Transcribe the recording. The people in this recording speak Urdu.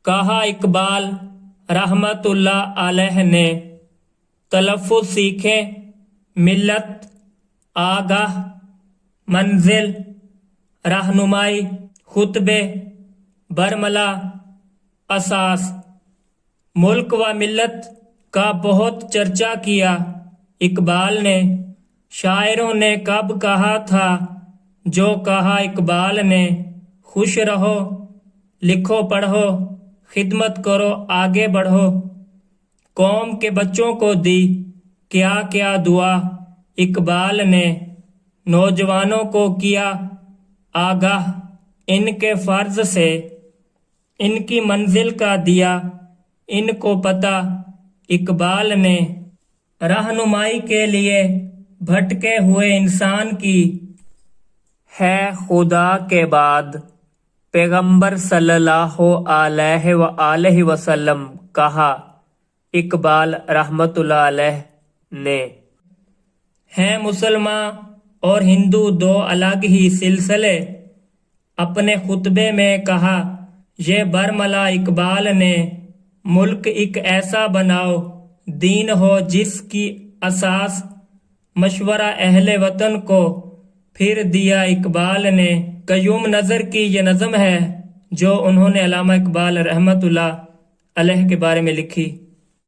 کہا اقبال رحمت اللہ علیہ نے، تلفظ سیکھیں، ملت، آگاہ، منزل، رہنمائی، خطبے، برملا، اساس۔ ملک و ملت کا بہت چرچا کیا اقبال نے۔ شاعروں نے کب کہا تھا جو کہا اقبال نے، خوش رہو، لکھو پڑھو، خدمت کرو، آگے بڑھو۔ قوم کے بچوں کو دی کیا کیا دعا اقبال نے، نوجوانوں کو کیا آگاہ ان کے فرض سے، ان کی منزل کا دیا ان کو پتہ اقبال نے۔ رہنمائی کے لیے بھٹکے ہوئے انسان کی ہے خدا کے بعد پیغمبر صلی اللہ علیہ وآلہ وسلم، کہا اقبال رحمت اللہ علیہ نے۔ ہیں مسلمان اور ہندو دو الگ ہی سلسلے، اپنے خطبے میں کہا یہ برملا اقبال نے۔ ملک ایک ایسا بناؤ، دین ہو جس کی اساس، مشورہ اہل وطن کو پھر دیا اقبال نے۔ قیوم نظر کی یہ نظم ہے جو انہوں نے علامہ اقبال رحمت اللہ علیہ کے بارے میں لکھی۔